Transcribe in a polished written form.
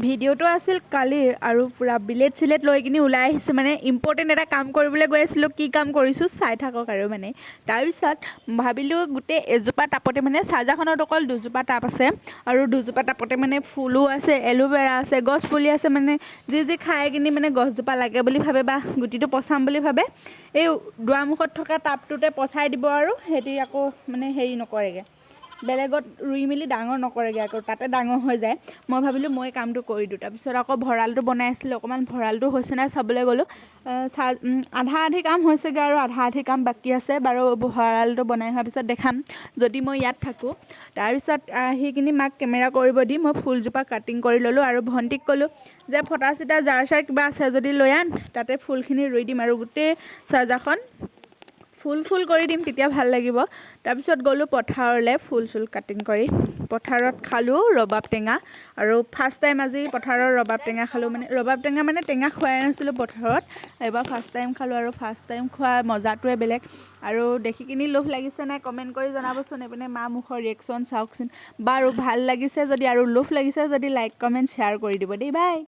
ভিডিঅ'টো আছিল কালিৰ আৰু পুৰা বিলেট চিলেট লৈ কিনি ওলাই আহিছোঁ মানে ইম্পৰ্টেণ্ট এটা কাম কৰিবলৈ গৈ আছিলোঁ কি কাম কৰিছোঁ চাই থাকক আৰু মানে তাৰপিছত ভাবিলোঁ গোটেই এজোপা টাপতে মানে চাৰ্জাৰখনত অকল দুজোপা টাপ আছে আৰু দুজোপা টাপতে মানে ফুলো আছে এলোভেৰা আছে গছ পুলি আছে মানে যি খাই কিনি মানে গছজোপা লাগে বুলি ভাবে বা গুটিটো পচাম বুলি ভাবে এই দুৱাৰমুখত থকা টাপটোতে পচাই দিব আৰু সিহঁতি আকৌ মানে হেৰি নকৰেগৈ বেলেগত ৰুই মেলি ডাঙৰ নকৰেগৈ আকৌ তাতে ডাঙৰ হৈ যায় মই ভাবিলোঁ মই কামটো কৰি দিওঁ তাৰপিছত আকৌ ভঁৰালটো বনাই আছিলোঁ অকণমান ভঁৰালটো হৈছে নাই চাবলৈ গ'লোঁ আধা আধি কাম হৈছেগৈ আৰু আধা আধি কাম বাকী আছে বাৰু ভঁৰালটো বনাই হোৱাৰ পিছত দেখাম যদি মই ইয়াত থাকোঁ তাৰপিছত আহি কিনি মাক কেমেৰা কৰিব দি মই ফুলজোপা কাটিং কৰি ল'লোঁ আৰু ভণ্টিক ক'লোঁ যে ফটা চিটা জাৰ চাৰ কিবা আছে যদি লৈ আন তাতে ফুলখিনি ৰুই দিম আৰু গোটেই চাৰ্জাৰখন ফুল কৰি দিম তেতিয়া ভাল লাগিব তাৰপিছত গ'লোঁ পথাৰলৈ ফুল চুল কাটিং কৰি পথাৰত খালোঁ ৰবাব টেঙা আৰু ফাৰ্ষ্ট টাইম আজি পথাৰৰ ৰবাব টেঙা খালোঁ মানে ৰবাব টেঙা মানে টেঙা খোৱাই নাছিলোঁ পথাৰত এইবাৰ ফাৰ্ষ্ট টাইম খালোঁ আৰু ফাৰ্ষ্ট টাইম খোৱা মজাটোৱে বেলেগ আৰু দেখি কিনি লোভ লাগিছে নাই কমেণ্ট কৰি জনাবচোন এইপিনে মা মুখৰ ৰিয়েকশ্যন চাওকচোন বাৰু ভাল লাগিছে যদি আৰু লোভ লাগিছে যদি লাইক কমেণ্ট শ্বেয়াৰ কৰি দিব দেই বাই।